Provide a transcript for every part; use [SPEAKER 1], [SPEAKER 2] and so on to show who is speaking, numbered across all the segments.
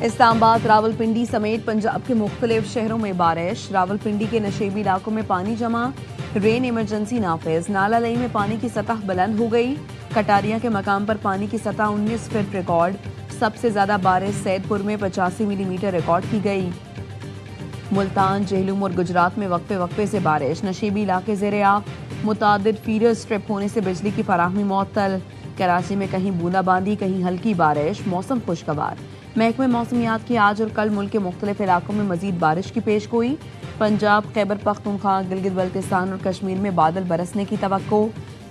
[SPEAKER 1] इस्लामाबाद, रावलपिंडी समेत पंजाब के मुख्तलिफ शहरों में बारिश। रावलपिंडी के नशेबी इलाकों में पानी जमा, रेन इमरजेंसी नाफिज। नाला लई में पानी की सतह बुलंद हो गई। कटारिया के मकाम पर पानी की सतह 19 फीट रिकॉर्ड। सबसे ज्यादा बारिश सैदपुर में 85 मिलीमीटर रिकॉर्ड की गई। मुल्तान, जेहलूम और गुजरात में वक्फे वक्फे से बारिश। नशेबी इलाके ज़ेरे आब, मुतादिद फीडर स्ट्रिप होने से बिजली की फराहमी मुअत्तल। कराची में कहीं बूंदाबांदी, कहीं हल्की बारिश। मौसम खुशगवार। महकमे मौसमियात की आज और कल मुल्क के मुख्तलिफ इलाकों में मजीद बारिश की पेशगोई। पंजाब, खैबर पख्तूनख्वा, गिलगित बल्तिस्तान और कश्मीर में बादल बरसने की तवक्को।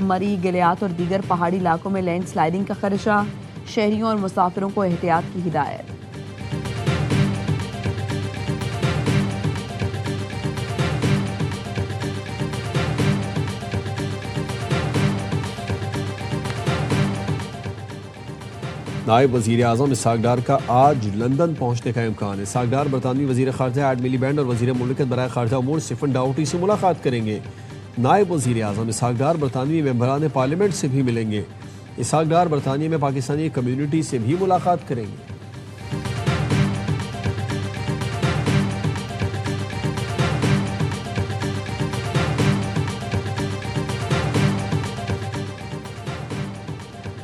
[SPEAKER 1] मरी, गिलियात और दीगर पहाड़ी इलाकों में लैंड स्लाइडिंग का खदशा। शहरियों और मुसाफिरों को एहतियात की हिदायत।
[SPEAKER 2] नायब वज़ीर आज़म इसहाक डार का आज लंदन पहुंचने का इम्कान है। इसहाक डार बरतानवी वज़ीर ख़ारजा एड मिलीबैंड और वज़ीर मुमलिकत बराए ख़ारजा उमूर स्टीफन डाउटी से मुलाकात करेंगे। नायब वज़ीर आज़म इसहाक डार बरतानवी मेंबरान पार्लियामेंट से भी मिलेंगे। इसहाक डार बरतानिया में पाकिस्तानी कम्यूनिटी से भी मुलाकात करेंगे।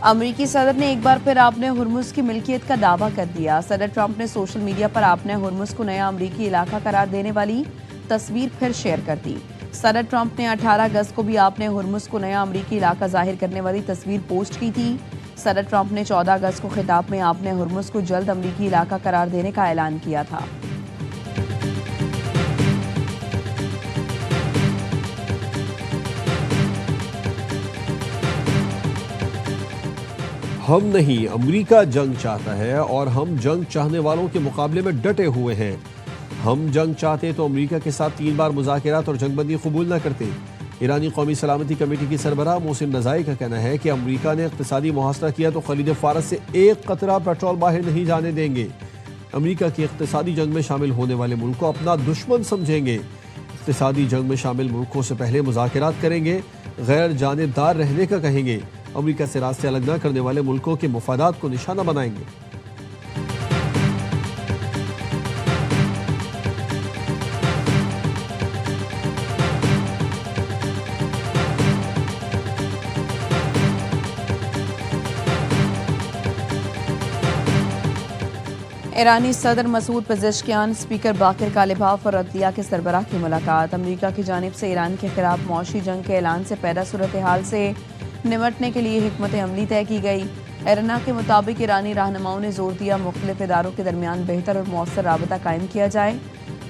[SPEAKER 1] अमरीकी सदर ने एक बार फिर आपने हुर्मुज़ की मिल्कियत का दावा कर दिया। सदर ट्रंप ने सोशल मीडिया पर आपने हुर्मुज़ को नया अमरीकी इलाका करार देने वाली तस्वीर फिर शेयर कर दी। सदर ट्रंप ने 18 अगस्त को भी आपने हुर्मुज़ को नया अमरीकी इलाका जाहिर करने वाली तस्वीर पोस्ट की थी। सदर ट्रंप ने 14 अगस्त को खिताब में आपने हुर्मुज़ को जल्द अमरीकी इलाका करार देने का ऐलान किया था।
[SPEAKER 2] हम नहीं, अमेरिका जंग चाहता है और हम जंग चाहने वालों के मुकाबले में डटे हुए हैं। हम जंग चाहते तो अमेरिका के साथ 3 बार मुज़ाकरात और जंगबंदी कबूल न करते। ईरानी कौमी सलामती कमेटी की सरबराह मोहसिन रज़ाई का कहना है कि अमेरिका ने इक़्तिसादी मुहासरा किया तो खलीज फ़ारस से एक कतरा पेट्रोल बाहर नहीं जाने देंगे। अमेरिका की इक़्तिसादी जंग में शामिल होने वाले मुल्क को अपना दुश्मन समझेंगे। इक़्तिसादी जंग में शामिल मुल्कों से पहले मुज़ाकरात करेंगे, गैर जानिबदार रहने का कहेंगे। अमेरिका से रास्ते अलग न करने वाले मुल्कों के मुफादात को निशाना बनाएंगे।
[SPEAKER 1] ईरानी सदर मसूद पेज़ेश्कियान, स्पीकर बाकिर कालिबाफ और अदलिया के सरबराह की मुलाकात। अमेरिका की जानिब से ईरान के खिलाफ मौशी जंग के ऐलान से पैदा सूरत हाल से निमटने के लिए हिकमत अमली तय की गई। एरना के मुताबिक ईरानी रहनुमाओं ने जोर दिया मुख्तलिफ इदारों के दरमियान बेहतर और मौसर राबता कायम किया जाए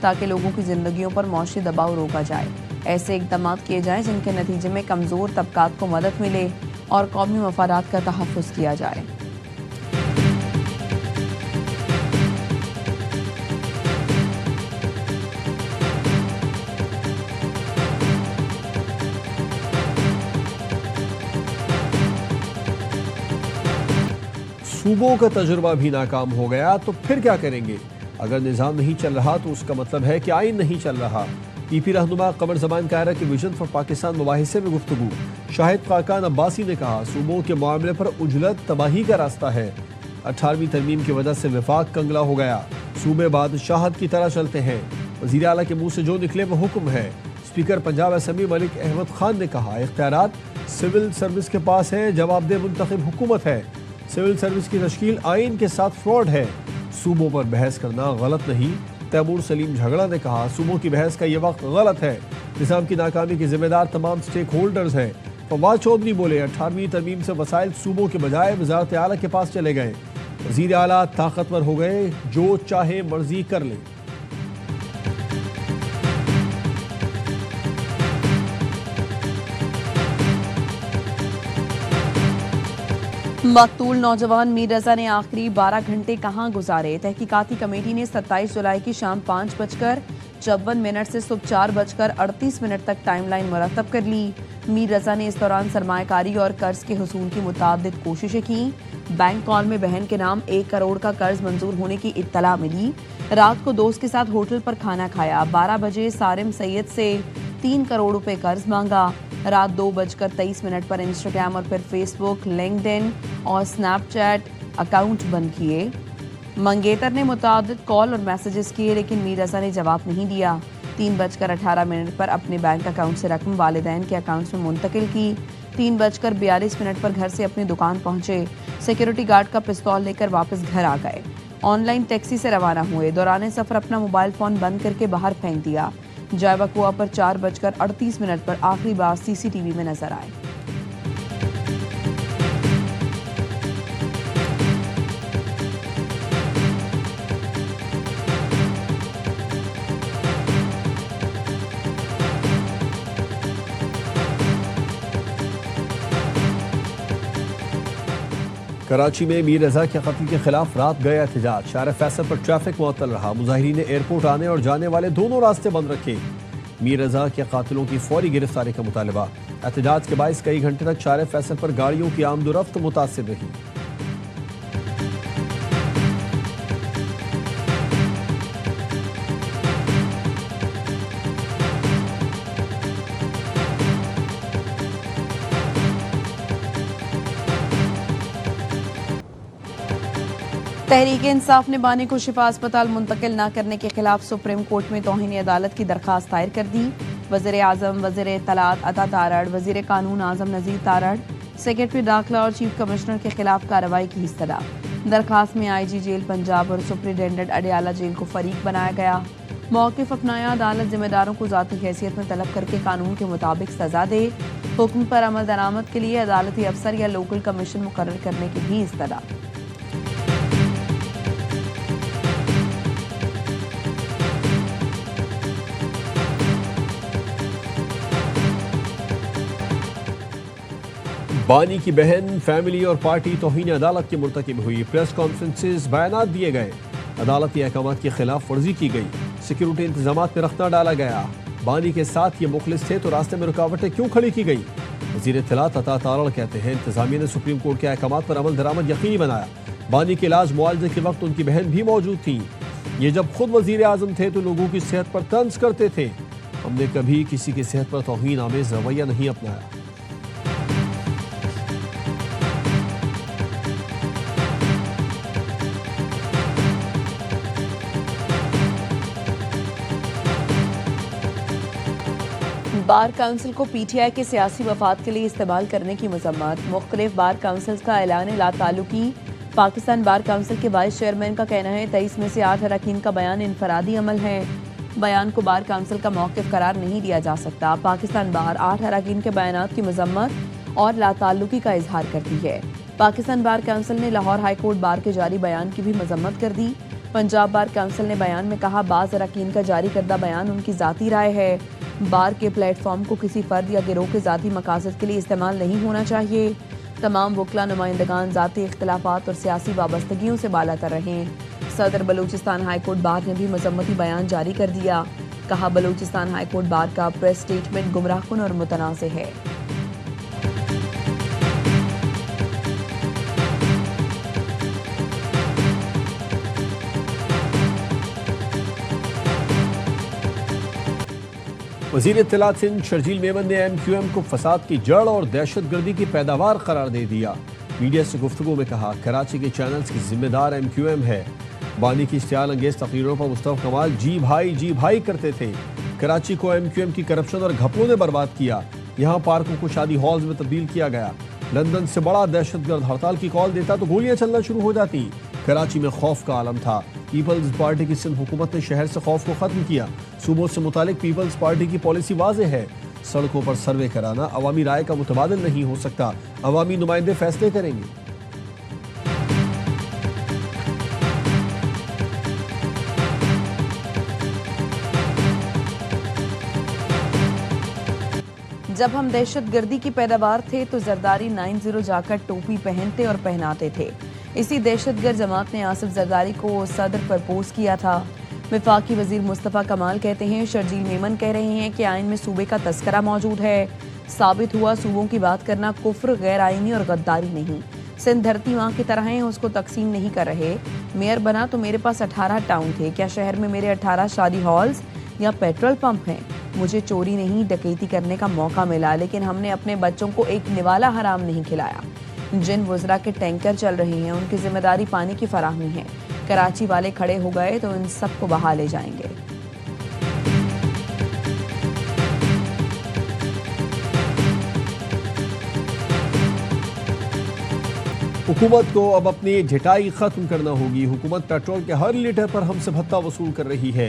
[SPEAKER 1] ताकि लोगों की जिंदगियों पर मौशी दबाव रोका जाए। ऐसे इकदाम किए जाएं जिनके नतीजे में कमज़ोर तबकात को मदद मिले और कौमी मफादात का तहफ़्फ़ुज़ किया जाए।
[SPEAKER 2] सूबों का तजुर्बा भी नाकाम हो गया तो फिर क्या करेंगे? अगर निज़ाम नहीं चल रहा तो उसका मतलब है कि आइन नहीं चल रहा। पीपी रहनुमा कमर ज़मान कायरा के विजन फॉर पाकिस्तान मुबाहिसे में गुफ्तगू। शाहिद खाकान अब्बासी ने कहा, सूबों के मामले पर उजलत तबाही का रास्ता है। 18वीं तरमीम की वजह से विफाक कंगला हो गया। सूबे बादशाहत की तरह चलते हैं। वज़ीर आला के मुंह से जो निकले वो हुक्म है। स्पीकर पंजाब असेंबली मलिक अहमद खान ने कहा, इख्तियारात सिविल सर्विस के पास है, जवाबदेह मुंतखब हुकूमत है। सिविल सर्विस की तश्कील आइन के साथ फ्रॉड है। सूबों पर बहस करना गलत नहीं। तैमूर सलीम झगड़ा ने कहा, सूबों की बहस का ये वक्त गलत है। निज़ाम की नाकामी के जिम्मेदार तमाम स्टेक होल्डर्स हैं। फवाद चौधरी बोले, 18वीं तरमीम से वसाइल सूबों के बजाय वज़ारत आला के पास चले गए। वज़ीर आला ताकतवर हो गए, जो चाहे मर्जी कर ले।
[SPEAKER 1] मकतूल नौजवान मीर रजा ने आखिरी 12 घंटे कहां गुजारे? तहकीकाती कमेटी ने 27 जुलाई की शाम 5:54 से सुबह 4:38 तक टाइमलाइन मुरतब कर ली। मीर रजा ने इस दौरान सरमायाकारी और कर्ज के हुसूल की मुताद्दिद कोशिशें की। बैंक कॉल में बहन के नाम 1 करोड़ का कर्ज मंजूर होने की इत्तला मिली। रात को दोस्त के साथ होटल पर खाना खाया। 12 बजे सारिम सैयद से 3 करोड़ रुपए कर्ज मांगा। रात 2:23 पर इंस्टाग्राम और फिर फेसबुक, लिंक्डइन और स्नैपचैट अकाउंट बंद किए। मंगेतर ने मुतादिद कॉल और मैसेजेस किए लेकिन मीर रजा ने जवाब नहीं दिया। 3:18 पर अपने बैंक अकाउंट से रकम वालिदैन के अकाउंट्स में मुंतकिल की। 3:42 पर घर से अपनी दुकान पहुंचे। सिक्योरिटी गार्ड का पिस्तौल लेकर वापस घर आ गए। ऑनलाइन टैक्सी से रवाना हुए। दौरान सफर अपना मोबाइल फोन बंद करके बाहर फेंक दिया। जायवा कुआ पर 4:38 पर आखिरी बार सीसीटीवी में नजर आए।
[SPEAKER 2] कराची में मीर रजा के कत्ल के खिलाफ रात गए एहतजाज। शार फैसल पर ट्रैफिक मुअत्तल रहा। मुजाहिरीन ने एयरपोर्ट आने और जाने वाले दोनों रास्ते बंद रखे। मीर रजा के कातिलों की फौरी गिरफ्तारी का मुतालबा। एहतजाज के बायस कई घंटे तक शार फैसल पर गाड़ियों की आमदोरफ्त मुतासिर रही।
[SPEAKER 1] तहरीक इंसाफ ने बानी को शिफा अस्पताल मुंतकिल न करने के खिलाफ सुप्रीम कोर्ट में तौहीन अदालत की दरखास्त दायर कर दी। वज़ीर आज़म, वज़ीर इत्तलात अता तारड़, वज़ीर कानून आज़म नज़ीर तारड़, सेक्रेटरी दाखिला और चीफ कमिश्नर के खिलाफ कार्रवाई की इस्तदा। दरखास्त में IG जेल पंजाब और सुप्रिटेंडेंट अडियाला जेल को फरीक बनाया गया। मौक़िफ़ अपनाया, अदालत जिम्मेदारों को ज़ाती हैसियत में तलब करके कानून के मुताबिक सजा दे। हुक्म पर अमल दरामद के लिए अदालती अफसर या लोकल कमीशन मुकर्रर करने की भी इस्तदा।
[SPEAKER 2] बानी की बहन, फैमिली और पार्टी तौहीन अदालत की मुर्तकिब हुई। प्रेस कॉन्फ्रेंसेस, बयानात दिए गए। अदालती अहकामात की खिलाफ वर्जी की गई। सिक्योरिटी इंतजामात में रखना डाला गया। बानी के साथ ये मुखलिस थे तो रास्ते में रुकावटें क्यों खड़ी की गई? वज़ीर इत्तलात अता तारड़ कहते हैं इंतजामिया ने सुप्रीम कोर्ट के अहकामात पर अमल दरामद यकीनी बनाया। बानी के इलाज मुआवजे के वक्त उनकी बहन भी मौजूद थी। ये जब खुद वज़ीर आज़म थे तो लोगों की सेहत पर तंज करते थे। हमने कभी किसी की सेहत पर तौहीन आमेज रवैया नहीं अपनाया।
[SPEAKER 1] बार काउंसिल को PTI के सियासी मफाद के लिए इस्तेमाल करने की मजम्मत। मुख्तलिफ बार काउंसिल्स का ऐलान ला ताल्लुकी। पाकिस्तान बार काउंसिल के वाइस चेयरमैन का कहना है 23 में से 8 अरकान का बयान इनफरादी अमल है। बयान को बार काउंसिल का मौक़िफ़ करार नहीं दिया जा सकता। पाकिस्तान बार 8 अरकान के बयानात की मजम्मत और ला ताल्लुकी का इजहार करती है। पाकिस्तान बार काउंसिल ने लाहौर हाई कोर्ट बार के जारी बयान की भी मजम्मत कर दी। पंजाब बार काउंसिल ने बयान में कहा बाज़ अरकान का जारी करदा बयान उनकी ज़ाती राय है। बार के प्लेटफॉर्म को किसी फर्द या गिरोह के ज़ाती मकासद के लिए इस्तेमाल नहीं होना चाहिए। तमाम वकला नुमाइंदगान ज़ाती इख्तिलाफात और सियासी वाबस्तगियों से बालातर रहें। सदर बलूचिस्तान हाई कोर्ट बार ने भी मजम्मती बयान जारी कर दिया। कहा बलूचिस्तान हाई कोर्ट बार का प्रेस स्टेटमेंट गुमराहकुन और मुतनाज़ है।
[SPEAKER 2] वज़ीर इत्तलात सिंध शर्जील मेमन ने MQM को फसाद की जड़ और दहशतगर्दी की पैदावार करार दे दिया। मीडिया से गुफ्तगू में कहा कराची के चैनल्स की जिम्मेदार MQM है। बानी की इश्तियाल अंगेज तकरीरों पर मुस्तफा कमाल जी भाई करते थे। कराची को MQM की करप्शन और घपलों ने बर्बाद किया। यहाँ पार्कों को शादी हॉल्स में तब्दील किया गया। लंदन से बड़ा दहशतगर्द हड़ताल की कॉल देता तो गोलियां चलना शुरू हो जाती। कराची में खौफ का आलम था। पीपल्स पार्टी की सिंध हुकूमत ने शहर से खौफ को खत्म किया। सूबों से मुतालिक पीपल्स पार्टी की पॉलिसी वाज़ेह है। सड़कों पर सर्वे कराना अवामी राय का मुतबादिल नहीं हो सकता। अवामी नुमाइंदे फैसले करेंगे।
[SPEAKER 1] जब हम दहशतगर्दी की पैदावार थे तो जरदारी 90 जाकर टोपी पहनते और पहनाते थे। इसी दहशतगर्द जमात ने आसिफ जरदारी को सदर प्रपोज किया था। वफाकी वजीर मुस्तफ़ा कमाल कहते हैं शर्जील मेमन कह रहे हैं कि आइन में सूबे का तस्करा मौजूद है। साबित हुआ सूबों की बात करना कुफ्र, गैर आइनी और गद्दारी नहीं। सिंध धरती माँ की तरह है, उसको तकसीम नहीं कर रहे। मेयर बना तो मेरे पास 18 टाउन थे। क्या शहर में मेरे 18 शादी हॉल्स या पेट्रोल पंप हैं? मुझे चोरी नहीं डकैती करने का मौका मिला, लेकिन हमने अपने बच्चों को एक निवाला हराम नहीं खिलाया। जिन वज़रा के टैंकर चल रहे हैं उनकी जिम्मेदारी पानी की फराहमी है। कराची वाले खड़े हो गए तो इन सबको बहा ले जाएंगे।
[SPEAKER 2] हुकूमत को अब अपनी ढिठाई खत्म करना होगी। हुकूमत पेट्रोल के हर लीटर पर हमसे भत्ता वसूल कर रही है।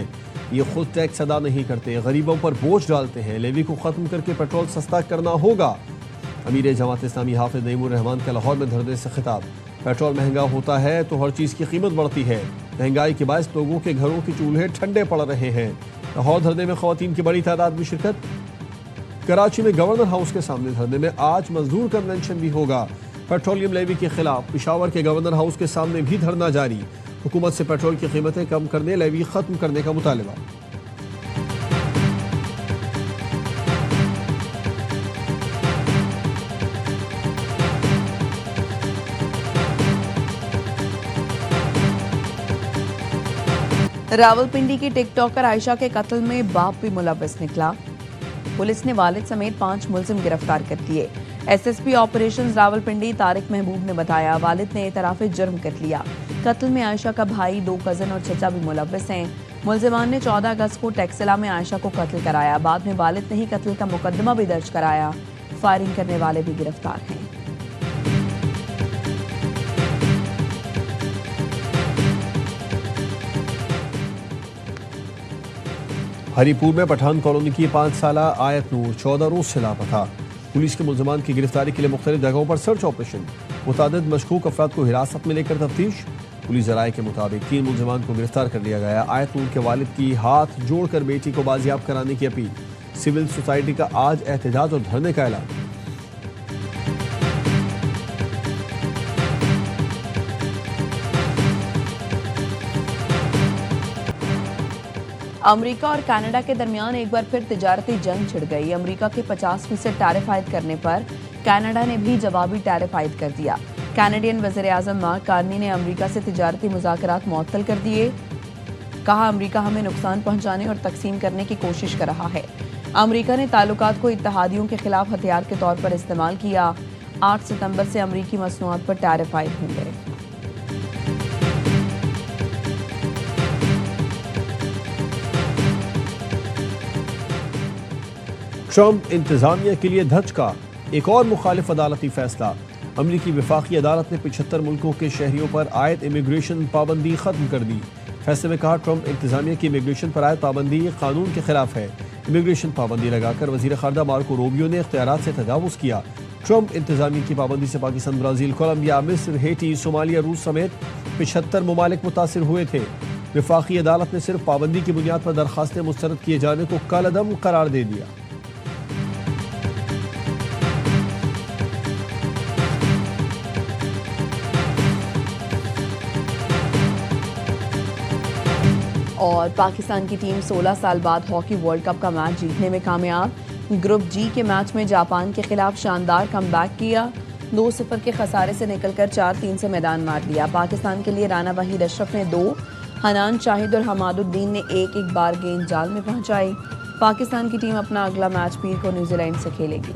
[SPEAKER 2] ये खुद टैक्स अदा नहीं करते, गरीबों पर बोझ डालते हैं। लेवी को खत्म करके पेट्रोल सस्ता करना होगा। अमीर जमात इस्लामी हाफिज नईमुर रहमान का लाहौर में धरने से खिताब। पेट्रोल महंगा होता है तो हर चीज़ की कीमत बढ़ती है। महंगाई के बायस लोगों के घरों के चूल्हे ठंडे पड़ रहे हैं। लाहौर धरने में खवातीन की बड़ी तादाद में शिरकत। कराची में गवर्नर हाउस के सामने धरने में आज मजदूर कन्वेंशन भी होगा। पेट्रोलियम लेवी के खिलाफ पिशावर के गवर्नर हाउस के सामने भी धरना जारी। हुकूमत से पेट्रोल की कीमतें कम करने, लेवी खत्म करने का मुतालबा।
[SPEAKER 1] रावलपिंडी की टिकटॉकर आयशा के कत्ल में बाप भी मुलव्वस निकला। पुलिस ने वालिद समेत 5 मुलजिम गिरफ्तार कर लिए। एसएसपी ऑपरेशंस रावलपिंडी तारिक महबूब ने बताया, वालिद ने एतराफ़े जुर्म कर लिया। कत्ल में आयशा का भाई, 2 कज़न और चचा भी मुलव्वस हैं। मुलजिमान ने 14 अगस्त को टेक्सिला में आयशा को कत्ल कराया। बाद में वालिद ने ही कत्ल का मुकदमा भी दर्ज कराया। फायरिंग करने वाले भी गिरफ्तार हैं।
[SPEAKER 2] हरीपुर में पठान कॉलोनी की 5 साला आयत नूर 14 रोज से लापता। पुलिस के मुलजमान की गिरफ्तारी के लिए मुख्तलिफ जगहों पर सर्च ऑपरेशन। मुतादिद मशकूक अफराद को हिरासत में लेकर तफ्तीश। पुलिस जराये के मुताबिक 3 मुलजमान को गिरफ्तार कर लिया गया। आयत नूर के वालिद की हाथ जोड़कर बेटी को बाजियाब कराने की अपील। सिविल सोसाइटी का आज एहतजाज और धरने का ऐलान।
[SPEAKER 1] अमेरिका और कनाडा के दरमियान एक बार फिर तिजारती जंग छिड़ गई। अमेरिका के 50% टैरिफ आयद करने पर कनाडा ने भी जवाबी टैरिफ आयद कर दिया। कैनेडियन वज़ीर-ए-आज़म मार्क कार्नी ने अमेरिका से तिजारती मुज़ाकरात मुअत्तल कर दिए। कहा, अमेरिका हमें नुकसान पहुंचाने और तकसीम करने की कोशिश कर रहा है। अमेरिका ने ताल्लुकात को इत्तेहादियों के खिलाफ हथियार के तौर पर इस्तेमाल किया। 8 सितंबर से अमेरिकी मसनूआत पर टैरिफ आयद होंगे।
[SPEAKER 2] ट्रंप इंतजामिया के लिए धचका। एक और मुखालिफ अदालती फैसला। अमरीकी वफाकी अदालत ने 75 मुल्कों के शहरियों पर आयद इमिग्रेशन पाबंदी खत्म कर दी। फैसले में कहा, ट्रंप इंतजामिया की इमिग्रेशन पर आयद पाबंदी कानून के खिलाफ है। इमिग्रेशन पाबंदी लगाकर वजीर खारजा मार्को रूबियो ने इख्तियारात से तजावुज़ किया। ट्रंप इंतजामिया की पाबंदी से पाकिस्तान, ब्राज़ील, कोलंबिया, मिस्र, हेटी, सोमालिया, रूस समेत 75 ममालिक मुतासिर हुए थे। वफाकी अदालत ने सिर्फ पाबंदी की बुनियाद पर दरखास्तें मुस्तरद किए जाने को कालअदम करार दे दिया।
[SPEAKER 1] और पाकिस्तान की टीम 16 साल बाद हॉकी वर्ल्ड कप का मैच जीतने में कामयाब। ग्रुप जी के मैच में जापान के खिलाफ शानदार कमबैक किया। 2-0 के खसारे से निकलकर 4-3 से मैदान मार लिया। पाकिस्तान के लिए राना वहीद अशरफ ने 2, हनान शाहिद और हमादुद्दीन ने एक बार गेंद जाल में पहुंचाई। पाकिस्तान की टीम अपना अगला मैच पीर को न्यूजीलैंड से खेलेगी।